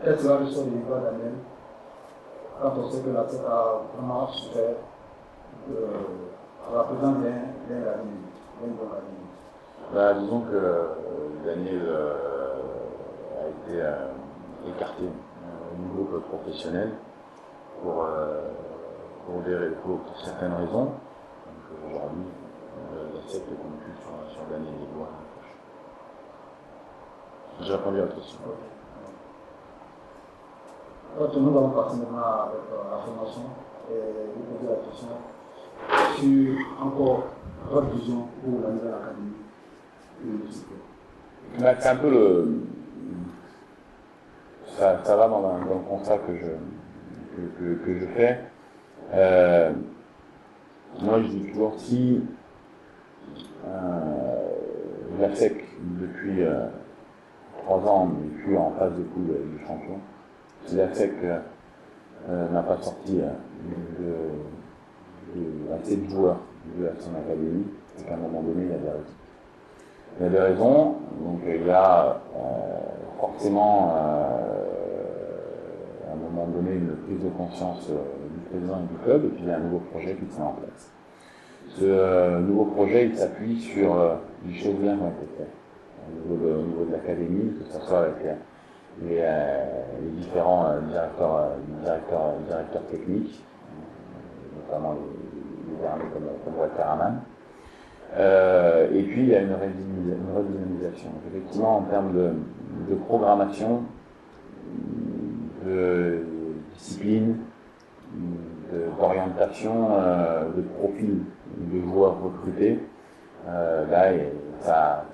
quel sera le sort de l'Ivoire Daniel quand on sait que la tête a vraiment souffert à la présence d'un gardien. Disons que Daniel a été écarté au niveau professionnel pour certaines raisons. Donc aujourd'hui, la SEC est convaincue sur Daniel Dubois. J'ai répondu à la question. Nous allons passer maintenant à la formation et vous poser la question sur encore votre vision pour la nouvelle académie de l'université. C'est un peu ça va dans le constat que je fais. Moi je dis toujours si la SEC depuis 3 ans n'est plus en phase de poule du champion, si la SEC n'a pas sorti assez de joueurs de son académie, c'est qu'à un moment donné il y a des raisons. Il y a des raisons, donc il y a forcément à un moment donné une prise de conscience du président et du club, et puis il y a un nouveau projet qui se met en place. Ce nouveau projet il s'appuie sur des choses bien qui ont été faites au niveau de l'académie, que ce soit avec les différents directeurs techniques, notamment les derniers comme Walter Hamann. Et puis il y a une redynamisation. Effectivement, en termes de programmation, de discipline, d'orientation, de profil de joueurs recrutés, là ça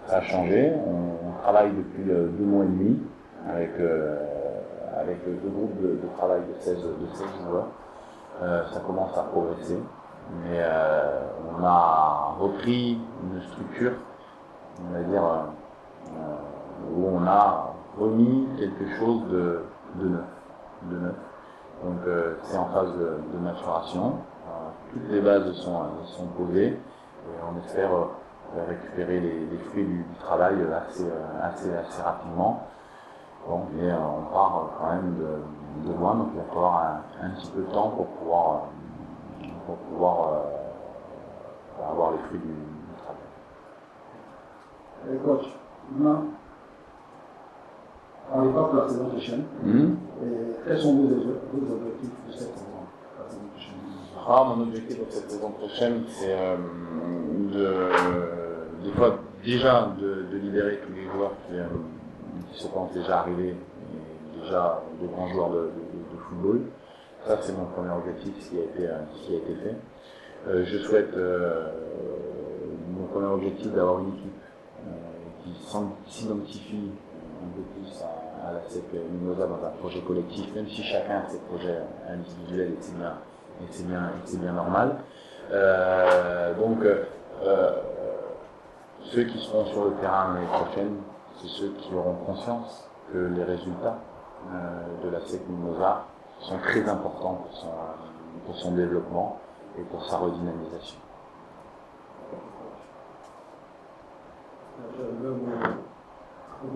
a changé. On travaille depuis 2 mois et demi avec 2 groupes de travail de 16 joueurs. Ça commence à progresser. Mais on a repris une structure, on va dire, où on a remis quelque chose de neuf. Donc c'est en phase de maturation. Toutes les bases sont posées et on espère récupérer les fruits du travail assez rapidement. Bon, mais on part quand même de loin, donc il va falloir un petit peu de temps pour pouvoir avoir les fruits du travail. Et coach, maintenant, on n'est pas pour la saison prochaine. Quels sont vos objectifs pour cette saison prochaine? Mon objectif pour cette saison prochaine, c'est des fois déjà de libérer tous les joueurs qui se pensent déjà arrivés et déjà de grands joueurs de football. Ça, c'est mon premier objectif, ce qui a été fait. Je souhaite, mon premier objectif, d'avoir une équipe qui s'identifie un peu plus à la SEC Mimosa dans un projet collectif, même si chacun a ses projets individuels et c'est bien normal. Donc, ceux qui seront sur le terrain l'année prochaine, c'est ceux qui auront conscience que les résultats de la SEC Mimosa sont très importants pour son développement et pour sa redynamisation. Je veux vous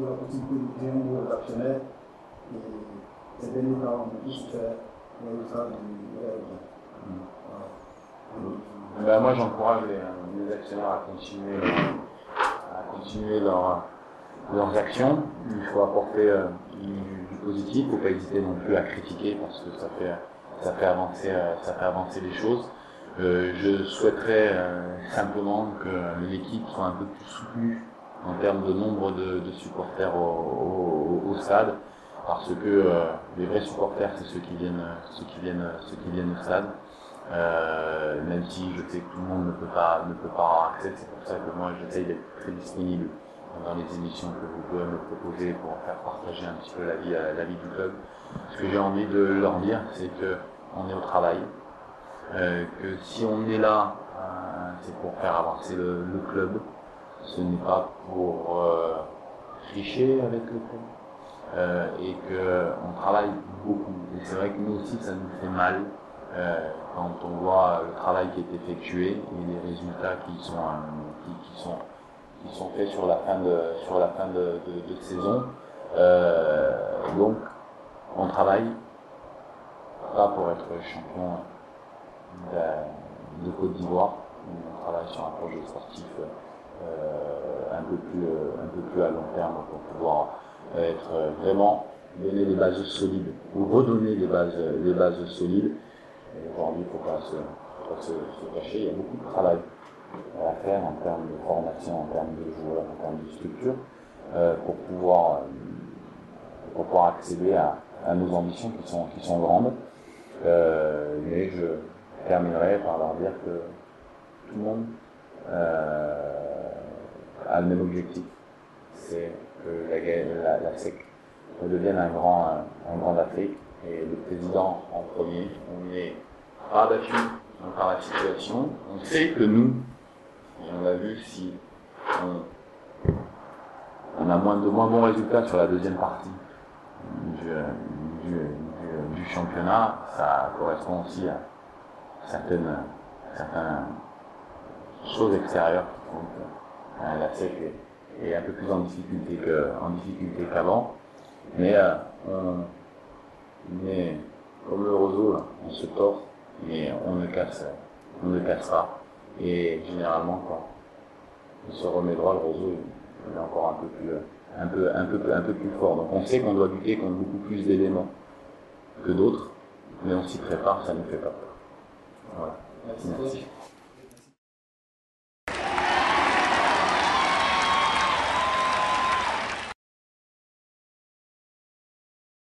la possibilité de dire aux actionnaires et ces derniers temps, on a tous fait les résultats du Moi, j'encourage les actionnaires à continuer leurs actions. Il faut apporter du positif, il ne faut pas hésiter non plus à critiquer parce que ça fait avancer les choses. Je souhaiterais simplement que l'équipe soit un peu plus soutenue en termes de nombre de supporters au stade, parce que les vrais supporters, c'est ceux qui viennent au stade. Même si je sais que tout le monde ne peut pas avoir accès, c'est pour ça que moi j'essaye d'être très disponible dans les émissions que vous pouvez me proposer pour faire partager un petit peu la vie du club. Ce que j'ai envie de leur dire, c'est qu'on est au travail, que si on est là, c'est pour faire avancer le club, ce n'est pas pour tricher avec le club, et qu'on travaille beaucoup. Et c'est vrai que nous aussi, ça nous fait mal quand on voit le travail qui est effectué et les résultats qui sont faits sur la fin de saison. Donc, on travaille pas pour être champion de Côte d'Ivoire, on travaille sur un projet sportif un peu plus à long terme pour pouvoir être vraiment donner les bases solides ou redonner les bases solides. Et aujourd'hui, il ne faut pas se cacher, il y a beaucoup de travail à faire en termes de formation, en termes de joueurs, en termes de structure, pour pouvoir accéder à nos ambitions qui sont grandes. Mais je terminerai par leur dire que tout le monde a le même objectif, c'est que la SEC devienne un grand d'Afrique, et le président en premier. On est rabattu par la situation. On sait que nous, et on l'a vu, si on a moins bons résultats sur la deuxième partie du championnat, ça correspond aussi à certaines choses extérieures qui font que la SEC est un peu plus en difficulté qu'avant. Mais comme le roseau, là, on se tord, mais on ne casse pas. Et généralement, quand on se remet droit, le roseau il est encore un peu plus fort. Donc on sait qu'on doit lutter contre beaucoup plus d'éléments que d'autres, mais on s'y prépare, ça ne fait pas peur. Voilà. Merci.